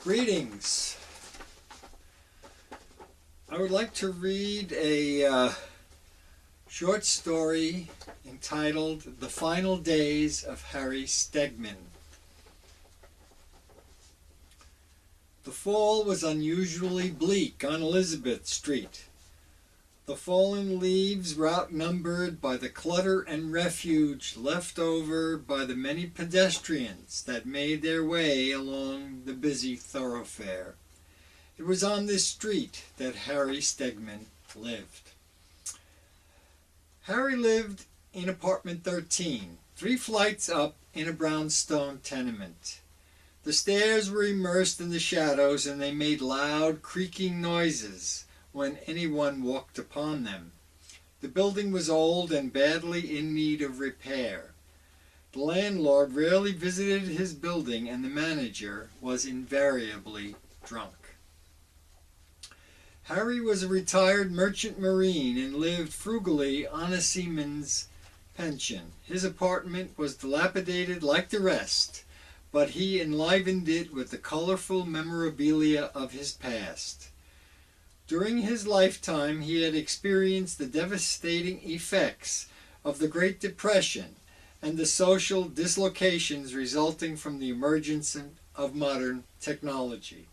Greetings. I would like to read a short story entitled The Final Days of Harry Stegman. The fall was unusually bleak on Elizabeth Street. The fallen leaves were outnumbered by the clutter and refuge left over by the many pedestrians that made their way along the busy thoroughfare. It was on this street that Harry Stegman lived. Harry lived in apartment 13, 3 flights up in a brownstone tenement. The stairs were immersed in the shadows and they made loud creaking noises when anyone walked upon them. The building was old and badly in need of repair. The landlord rarely visited his building and the manager was invariably drunk. Harry was a retired merchant marine and lived frugally on a seaman's pension. His apartment was dilapidated like the rest, but he enlivened it with the colorful memorabilia of his past. During his lifetime, he had experienced the devastating effects of the Great Depression and the social dislocations resulting from the emergence of modern technology.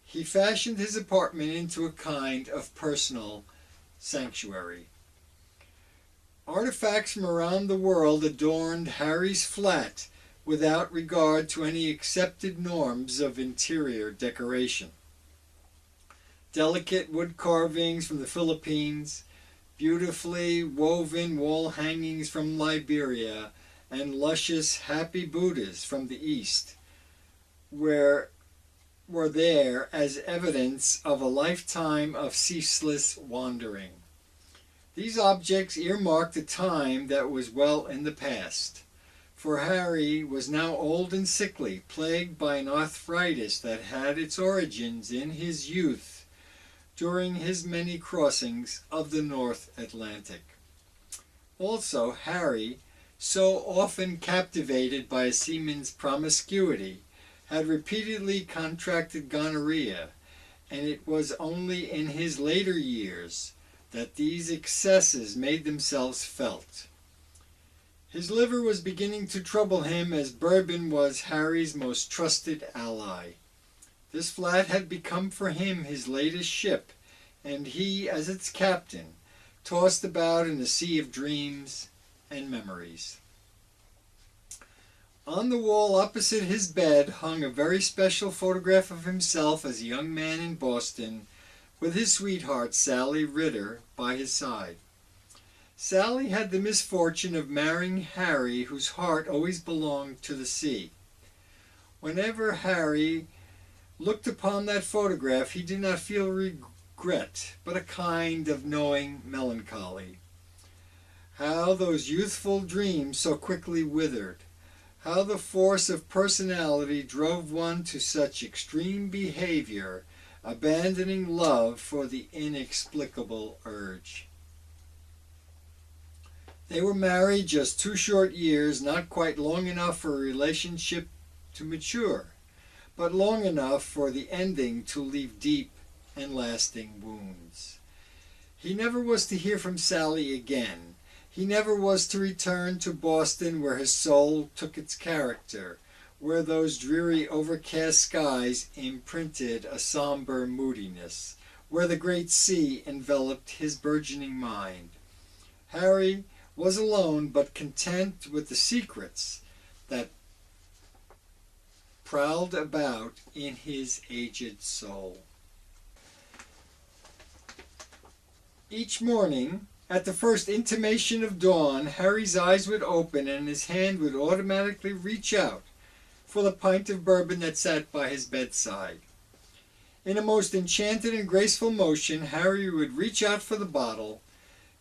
He fashioned his apartment into a kind of personal sanctuary. Artifacts from around the world adorned Harry's flat without regard to any accepted norms of interior decoration. Delicate wood carvings from the Philippines, beautifully woven wall hangings from Liberia, and luscious happy Buddhas from the East were there as evidence of a lifetime of ceaseless wandering. These objects earmarked a time that was well in the past, for Harry was now old and sickly, plagued by an arthritis that had its origins in his youth during his many crossings of the North Atlantic. Also, Harry, so often captivated by a seaman's promiscuity, had repeatedly contracted gonorrhea, and it was only in his later years that these excesses made themselves felt. His liver was beginning to trouble him as bourbon was Harry's most trusted ally. This flat had become for him his latest ship, and he, as its captain, tossed about in a sea of dreams and memories. On the wall opposite his bed hung a very special photograph of himself as a young man in Boston, with his sweetheart, Sally Ritter, by his side. Sally had the misfortune of marrying Harry, whose heart always belonged to the sea. Whenever Harry looked upon that photograph, he did not feel regret, but a kind of knowing melancholy. How those youthful dreams so quickly withered! How the force of personality drove one to such extreme behavior, abandoning love for the inexplicable urge. They were married just 2 short years, not quite long enough for a relationship to mature, but long enough for the ending to leave deep and lasting wounds. He never was to hear from Sally again. He never was to return to Boston, where his soul took its character, where those dreary overcast skies imprinted a somber moodiness, where the great sea enveloped his burgeoning mind. Harry was alone, but content with the secrets that prowled about in his aged soul. Each morning, at the first intimation of dawn, Harry's eyes would open and his hand would automatically reach out for the pint of bourbon that sat by his bedside. In a most enchanted and graceful motion, Harry would reach out for the bottle,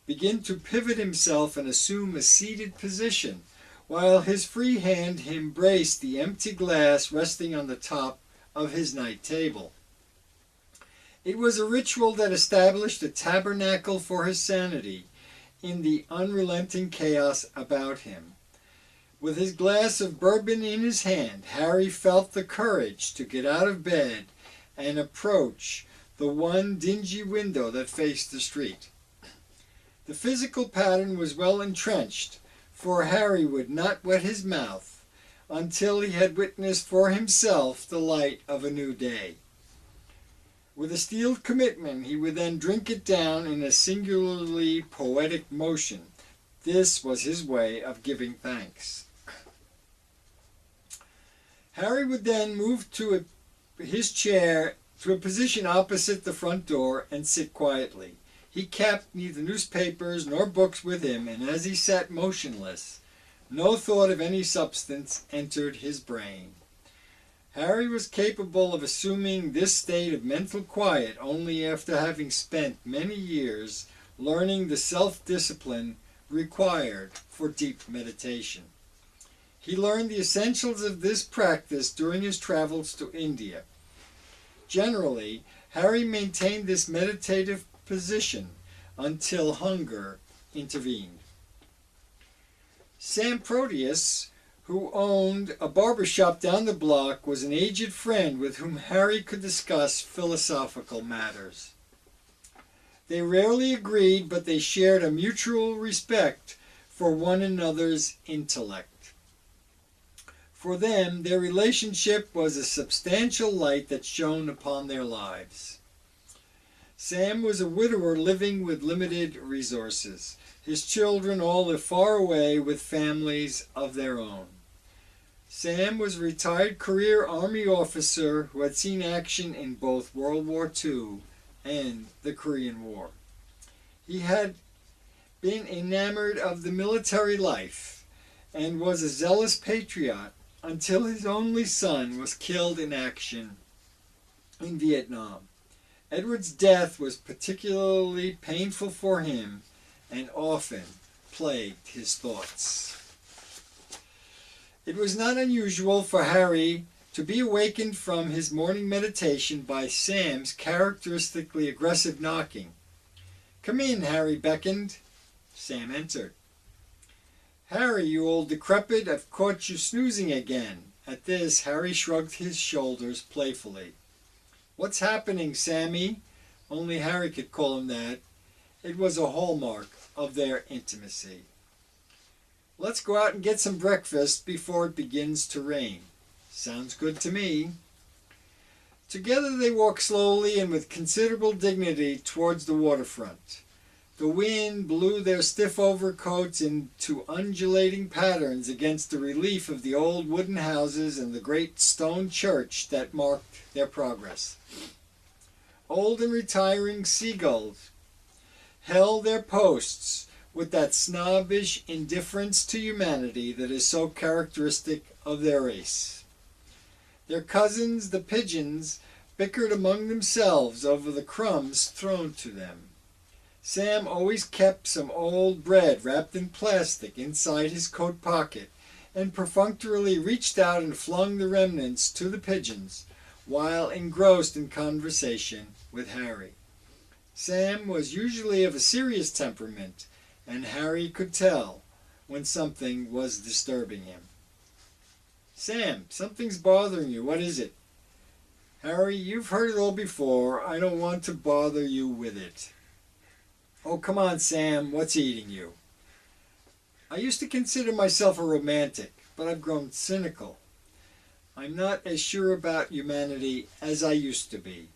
begin to pivot himself and assume a seated position, while his free hand embraced the empty glass resting on the top of his night table. It was a ritual that established a tabernacle for his sanity in the unrelenting chaos about him. With his glass of bourbon in his hand, Harry felt the courage to get out of bed and approach the one dingy window that faced the street. The physical pattern was well entrenched, for Harry would not wet his mouth until he had witnessed for himself the light of a new day. With a steeled commitment, he would then drink it down in a singularly poetic motion. This was his way of giving thanks. Harry would then move to his chair to a position opposite the front door and sit quietly. He kept neither newspapers nor books with him, and as he sat motionless, no thought of any substance entered his brain. Harry was capable of assuming this state of mental quiet only after having spent many years learning the self-discipline required for deep meditation. He learned the essentials of this practice during his travels to India. Generally, Harry maintained this meditative position until hunger intervened. Sam Proteus, who owned a barber shop down the block, was an aged friend with whom Harry could discuss philosophical matters. They rarely agreed, but they shared a mutual respect for one another's intellect. For them, their relationship was a substantial light that shone upon their lives. Sam was a widower living with limited resources. His children all lived far away with families of their own. Sam was a retired career Army officer who had seen action in both World War II and the Korean War. He had been enamored of the military life and was a zealous patriot until his only son was killed in action in Vietnam. Edward's death was particularly painful for him and often plagued his thoughts. It was not unusual for Harry to be awakened from his morning meditation by Sam's characteristically aggressive knocking. "Come in," Harry beckoned. Sam entered. "Harry, you old decrepit, I've caught you snoozing again." At this, Harry shrugged his shoulders playfully. "What's happening, Sammy?" Only Harry could call him that. It was a hallmark of their intimacy. "Let's go out and get some breakfast before it begins to rain." "Sounds good to me." Together they walked slowly and with considerable dignity towards the waterfront. The wind blew their stiff overcoats into undulating patterns against the relief of the old wooden houses and the great stone church that marked their progress. Old and retiring seagulls held their posts with that snobbish indifference to humanity that is so characteristic of their race. Their cousins, the pigeons, bickered among themselves over the crumbs thrown to them. Sam always kept some old bread wrapped in plastic inside his coat pocket and perfunctorily reached out and flung the remnants to the pigeons while engrossed in conversation with Harry. Sam was usually of a serious temperament, and Harry could tell when something was disturbing him. "Sam, something's bothering you. What is it?" "Harry, you've heard it all before. I don't want to bother you with it." "Oh, come on, Sam. What's eating you?" "I used to consider myself a romantic, but I've grown cynical. I'm not as sure about humanity as I used to be."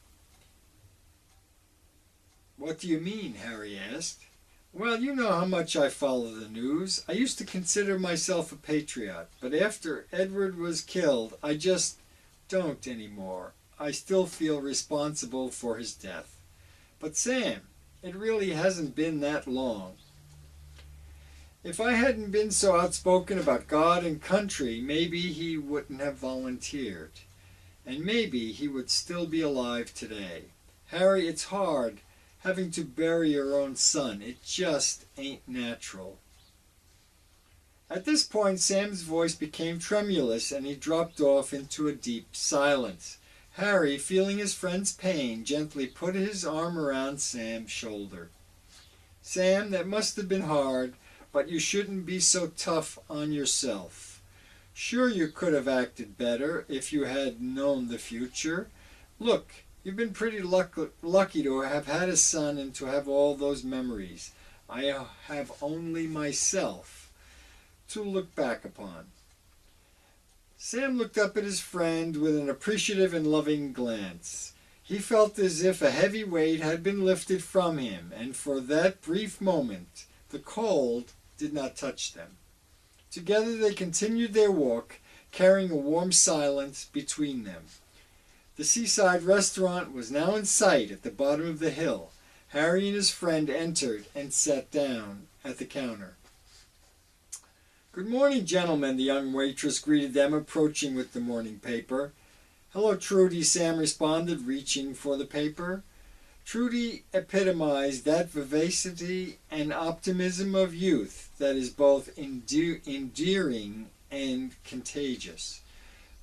"What do you mean?" Harry asked. "Well, you know how much I follow the news. I used to consider myself a patriot, but after Edward was killed, I just don't anymore. I still feel responsible for his death." "But Sam, it really hasn't been that long." "If I hadn't been so outspoken about God and country, maybe he wouldn't have volunteered. And maybe he would still be alive today. Harry, it's hard having to bury your own son. It just ain't natural." At this point, Sam's voice became tremulous and he dropped off into a deep silence. Harry, feeling his friend's pain, gently put his arm around Sam's shoulder. "Sam, that must have been hard, but you shouldn't be so tough on yourself. Sure, you could have acted better if you had known the future. Look, you've been pretty lucky to have had a son and to have all those memories. I have only myself to look back upon." Sam looked up at his friend with an appreciative and loving glance. He felt as if a heavy weight had been lifted from him, and for that brief moment the cold did not touch them. Together they continued their walk, carrying a warm silence between them. The seaside restaurant was now in sight at the bottom of the hill. Harry and his friend entered and sat down at the counter. "Good morning, gentlemen," the young waitress greeted them, approaching with the morning paper. "Hello, Trudy," Sam responded, reaching for the paper. Trudy epitomized that vivacity and optimism of youth that is both endearing and contagious.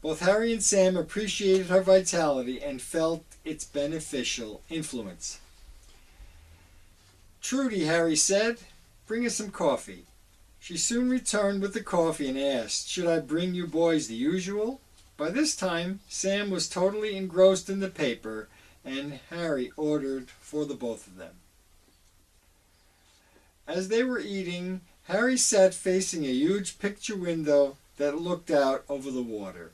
Both Harry and Sam appreciated her vitality and felt its beneficial influence. "Trudy," Harry said, "bring us some coffee." She soon returned with the coffee and asked, "Should I bring you boys the usual?" By this time, Sam was totally engrossed in the paper, and Harry ordered for the both of them. As they were eating, Harry sat facing a huge picture window that looked out over the water.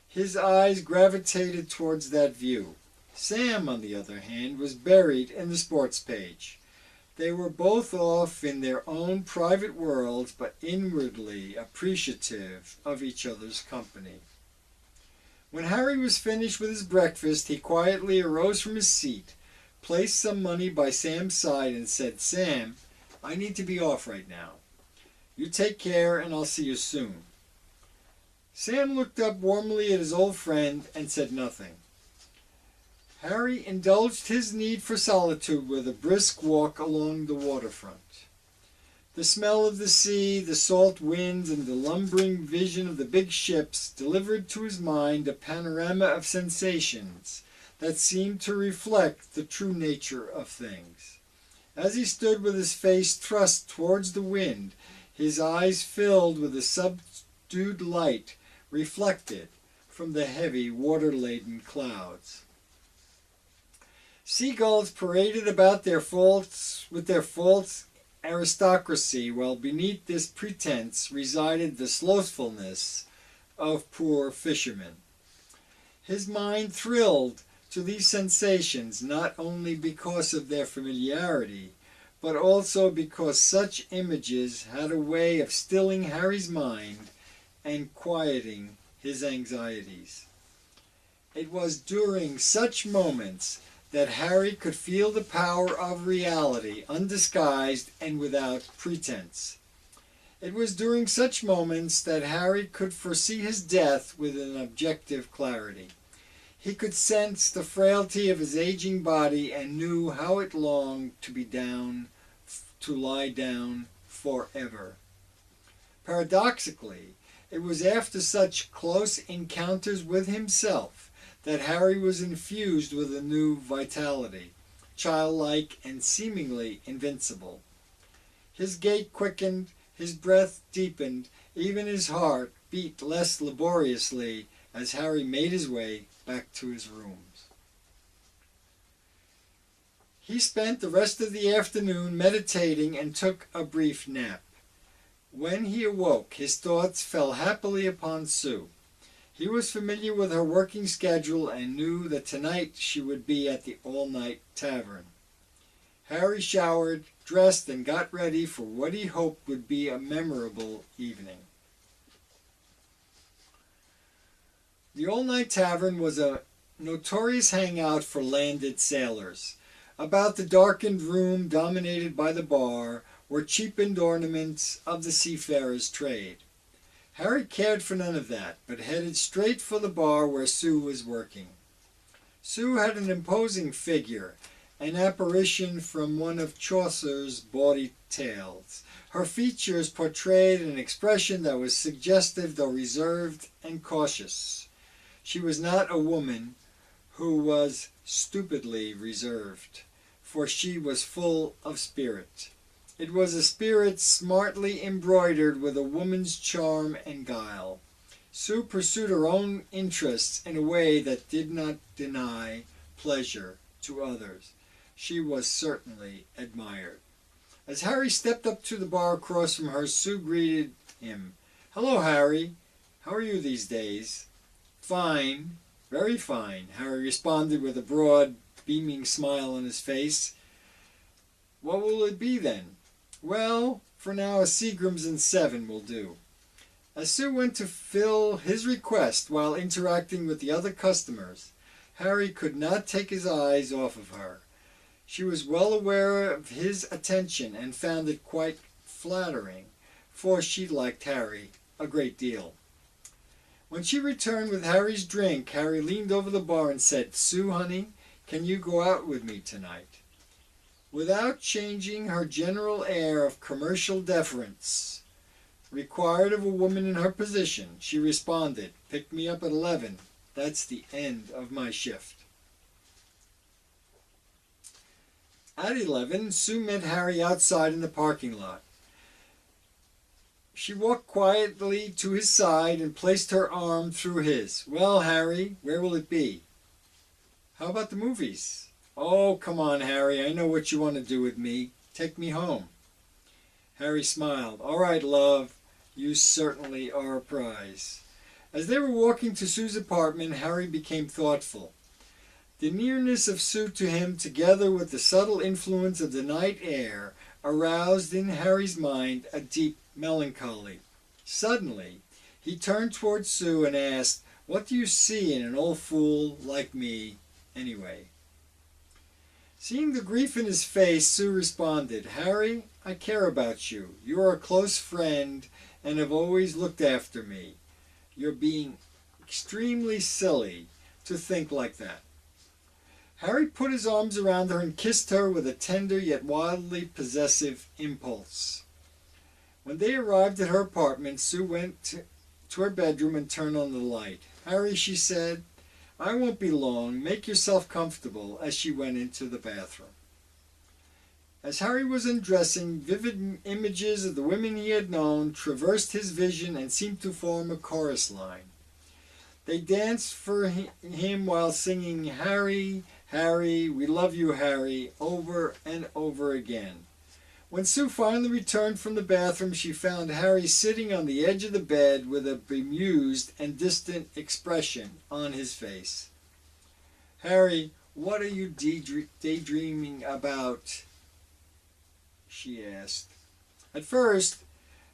His eyes gravitated towards that view. Sam, on the other hand, was buried in the sports page. They were both off in their own private worlds, but inwardly appreciative of each other's company. When Harry was finished with his breakfast, he quietly arose from his seat, placed some money by Sam's side, and said, "Sam, I need to be off right now. You take care, and I'll see you soon." Sam looked up warmly at his old friend and said nothing. Harry indulged his need for solitude with a brisk walk along the waterfront. The smell of the sea, the salt winds, and the lumbering vision of the big ships delivered to his mind a panorama of sensations that seemed to reflect the true nature of things. As he stood with his face thrust towards the wind, his eyes filled with a subdued light reflected from the heavy water-laden clouds. Seagulls paraded about with their false aristocracy, while beneath this pretense resided the slothfulness of poor fishermen. His mind thrilled to these sensations not only because of their familiarity, but also because such images had a way of stilling Harry's mind and quieting his anxieties. It was during such moments that Harry could feel the power of reality, undisguised and without pretense. It was during such moments that Harry could foresee his death with an objective clarity. He could sense the frailty of his aging body and knew how it longed to lie down forever. Paradoxically, it was after such close encounters with himself that Harry was infused with a new vitality, childlike and seemingly invincible. His gait quickened, his breath deepened, even his heart beat less laboriously as Harry made his way back to his rooms. He spent the rest of the afternoon meditating and took a brief nap. When he awoke, his thoughts fell happily upon Sue. He was familiar with her working schedule and knew that tonight she would be at the all-night tavern. Harry showered, dressed, and got ready for what he hoped would be a memorable evening. The all-night tavern was a notorious hangout for landed sailors. About the darkened room dominated by the bar were cheapened ornaments of the seafarers' trade. Harry cared for none of that, but headed straight for the bar where Sue was working. Sue had an imposing figure, an apparition from one of Chaucer's bawdy tales. Her features portrayed an expression that was suggestive though reserved and cautious. She was not a woman who was stupidly reserved, for she was full of spirit. It was a spirit smartly embroidered with a woman's charm and guile. Sue pursued her own interests in a way that did not deny pleasure to others. She was certainly admired. As Harry stepped up to the bar across from her, Sue greeted him. "Hello, Harry. How are you these days?" "Fine, very fine," Harry responded with a broad, beaming smile on his face. "What will it be then?" "Well, for now a Seagram's and 7 will do." As Sue went to fill his request while interacting with the other customers, Harry could not take his eyes off of her. She was well aware of his attention and found it quite flattering, for she liked Harry a great deal. When she returned with Harry's drink, Harry leaned over the bar and said, "Sue, honey, can you go out with me tonight?" Without changing her general air of commercial deference required of a woman in her position, she responded, "Pick me up at 11. That's the end of my shift." At 11, Sue met Harry outside in the parking lot. She walked quietly to his side and placed her arm through his. "Well, Harry, where will it be?" "How about the movies?" "Oh, come on, Harry. I know what you want to do with me. Take me home." Harry smiled. "All right, love. You certainly are a prize." As they were walking to Sue's apartment, Harry became thoughtful. The nearness of Sue to him, together with the subtle influence of the night air, aroused in Harry's mind a deep melancholy. Suddenly, he turned towards Sue and asked, "What do you see in an old fool like me, anyway?" Seeing the grief in his face, Sue responded, "Harry, I care about you. You are a close friend and have always looked after me. You're being extremely silly to think like that." Harry put his arms around her and kissed her with a tender yet wildly possessive impulse. When they arrived at her apartment, Sue went to her bedroom and turned on the light. "Harry," she said, "I won't be long. Make yourself comfortable," as she went into the bathroom. As Harry was undressing, vivid images of the women he had known traversed his vision and seemed to form a chorus line. They danced for him while singing, "Harry, Harry, we love you, Harry," over and over again. When Sue finally returned from the bathroom, she found Harry sitting on the edge of the bed with a bemused and distant expression on his face. "Harry, what are you daydreaming about?" she asked. At first,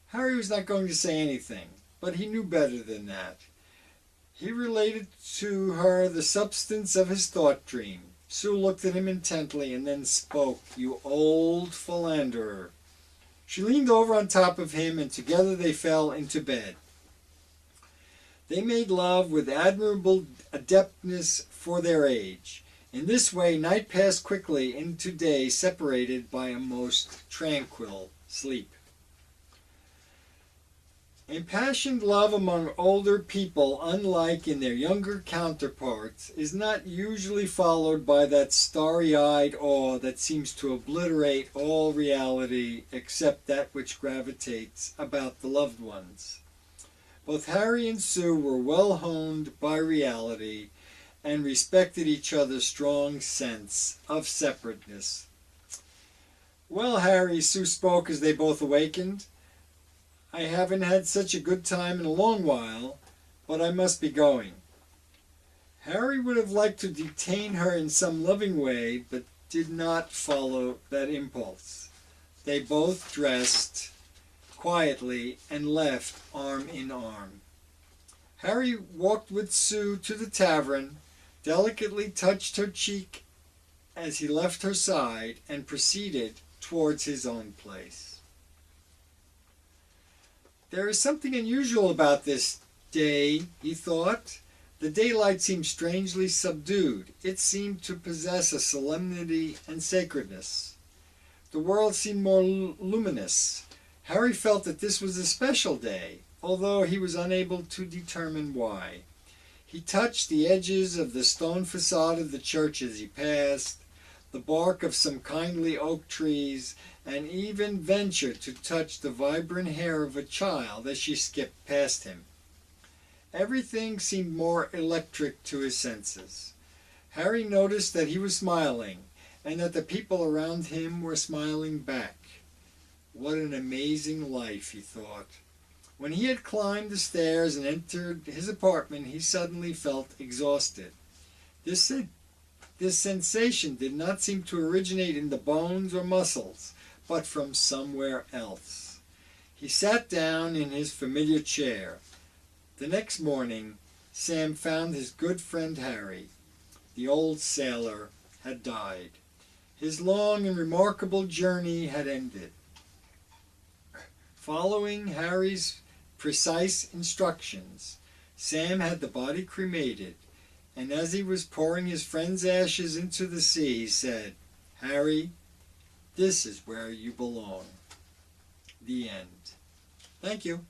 Harry was not going to say anything, but he knew better than that. He related to her the substance of his thought dream. Sue looked at him intently and then spoke. "You old philanderer." She leaned over on top of him and together they fell into bed. They made love with admirable adeptness for their age. In this way, night passed quickly into day, separated by a most tranquil sleep. Impassioned love among older people, unlike in their younger counterparts, is not usually followed by that starry-eyed awe that seems to obliterate all reality except that which gravitates about the loved ones. Both Harry and Sue were well honed by reality and respected each other's strong sense of separateness. "Well, Harry," Sue spoke as they both awakened, "I haven't had such a good time in a long while, but I must be going." Harry would have liked to detain her in some loving way, but did not follow that impulse. They both dressed quietly and left arm in arm. Harry walked with Sue to the tavern, delicately touched her cheek as he left her side, and proceeded towards his own place. There is something unusual about this day, he thought. The daylight seemed strangely subdued. It seemed to possess a solemnity and sacredness. The world seemed more luminous. Harry felt that this was a special day, although he was unable to determine why. He touched the edges of the stone facade of the church as he passed, the bark of some kindly oak trees, and even ventured to touch the vibrant hair of a child as she skipped past him. Everything seemed more electric to his senses. Harry noticed that he was smiling, and that the people around him were smiling back. What an amazing life, he thought. When he had climbed the stairs and entered his apartment, he suddenly felt exhausted. This sensation did not seem to originate in the bones or muscles, but from somewhere else. He sat down in his familiar chair. The next morning, Sam found his good friend Harry. The old sailor had died. His long and remarkable journey had ended. Following Harry's precise instructions, Sam had the body cremated, and as he was pouring his friend's ashes into the sea, he said, "Harry, this is where you belong." The end. Thank you.